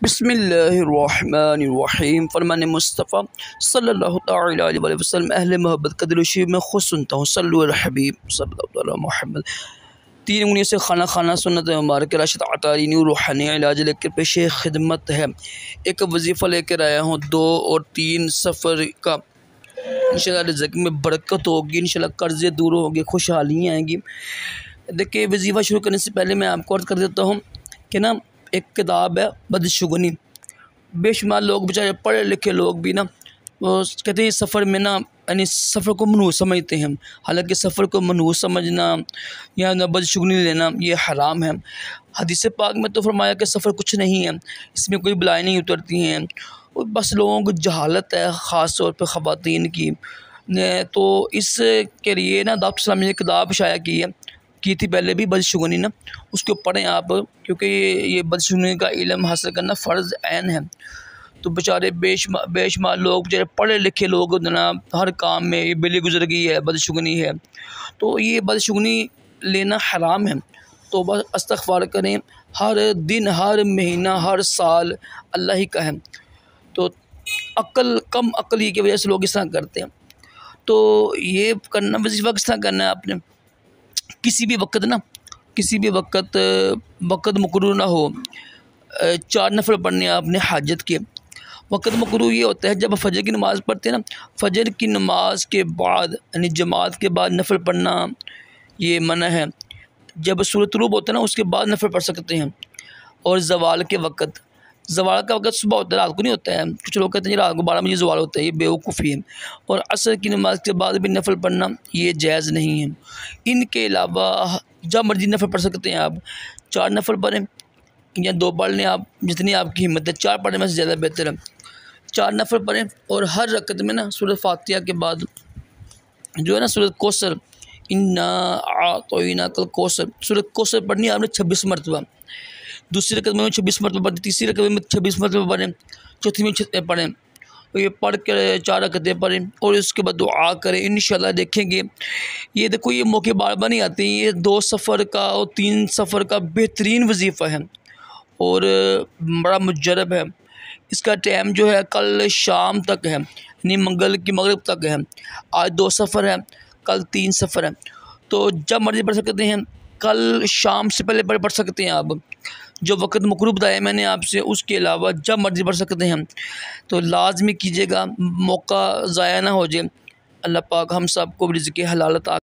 बिस्मिल्लाहिर्रहमानिर्रहीम। फरमान मुस्तफ़ा सल्लल्लाहु तआला अलैहि वसल्लम अहले मोहब्बत का दिल-ओ-शीब में खुद सुनता हूँ सल्लु अला हबीब सल्लल्लाहु अला मुहम्मद। तीन उंगलियों से खाना खाना सुन्नत मुबारक राशिद अतारी न्यू रूहानी इलाज लेकर पेश खिदमत है। एक वजीफ़ा लेकर आया हूँ 2 और 3 सफ़र का। इंशाअल्लाह रिज़्क़ में बरकत होगी, इंशाअल्लाह कर्ज़े दूर होंगे, खुशहालियाँ आएंगी। देखिए, वजीफ़ा शुरू करने से पहले मैं आपको अर्ज़ कर देता हूँ कि ना एक किताब है बदशुगनी। बेशुमार लोग बेचारे पढ़े लिखे लोग भी ना वो कहते हैं सफ़र में ना यानी सफ़र को मनहूस समझते हैं। हालांकि सफ़र को मनहूस समझना या ना बदशुगनी लेना ये हराम है। हदीस पाक में तो फरमाया कि सफ़र कुछ नहीं है, इसमें कोई बलाएँ नहीं उतरती हैं, और बस लोगों को जहालत है ख़ास तौर पर ख़वातीन की। तो इसके लिए ना दाऊद इस्लाम ने किताब शाया की थी पहले भी बदशुगनी ना, उसको पढ़ें आप, क्योंकि ये बदशुगनी का इल्म हासिल करना फ़र्ज़ ऐन है। तो बेचारे बेशुमार लोग बेचारे पढ़े लिखे लोग ना हर काम में ये बिल्ली गुजर गई है, बदशुगनी है, तो ये बदशुगनी लेना हराम है। तो बस इस्तग़फ़ार करें, हर दिन हर महीना हर साल अल्लाह ही का है। तो कम अक्ली की वजह से लोग इस तरह करते हैं। तो ये करना वजीफ़ा किस तरह करना है आपने, किसी भी वक़्त मुकर्रर ना हो। 4 नफ़ल पढ़ने आपने हाजत के। वक़्त मुकर्रर ये होता है जब फ़जर की नमाज़ पढ़ते हैं ना, फ़जर की नमाज़ के बाद यानी जमात के बाद नफ़ल पढ़ना ये मना है। जब सूरज तुलू होता है ना उसके बाद नफ़ल पढ़ सकते हैं। और ज़वाल का वक़्त सुबह होता है, रात को नहीं होता है। कुछ लोग कहते हैं रात को 12 बजे ज़वाल होता है, ये बेवकूफ़ी है। और असर की नमाज़ के बाद भी नफ़ल पढ़ना ये जायज़ नहीं है। इनके अलावा जब मर्ज़ी नफ़ल पढ़ सकते हैं आप। 4 नफ़ल पढ़ें या 2 पढ़ लें आप, जितनी आपकी हिम्मत है। 4 पढ़ने में से ज़्यादा बेहतर है। 4 नफ़ल पढ़ें और हर रकत में ना सूरह फातिहा के बाद जो है ना सूरह कौसर, इन्ना आतैनाकल कौसर, सूरह कौसर पढ़नी है आपने 26 मरतबा। दूसरी रकत में 26 मरतबा पढ़ें, तीसरी रकत में 26 मरतबा पढ़ें, चौथी में पढ़ें। तो ये पढ़ कर 4 रकतें पढ़ें और उसके बाद दुआ करें। इंशाअल्लाह देखेंगे ये देखो ये मौके बार बार नहीं आते। ये 2 सफ़र का और 3 सफ़र का बेहतरीन वजीफ़ा है और बड़ा मुजरब है। इसका टाइम जो है कल शाम तक है, यानी मंगल की मगरिब तक है। आज 2 सफ़र है, कल 3 सफ़र है। तो जब मर्ज़ी पढ़ सकते हैं। कल शाम से पहले पढ़ सकते हैं आप, जो वक़्त मुकर्रर बताया मैंने आपसे, उसके अलावा जब मर्ज़ी पढ़ सकते हैं। तो लाज़मी कीजिएगा, मौका ज़ाया ना हो जाए। अल्लाह पाक हम सब को रिज़्क़ हलाल अता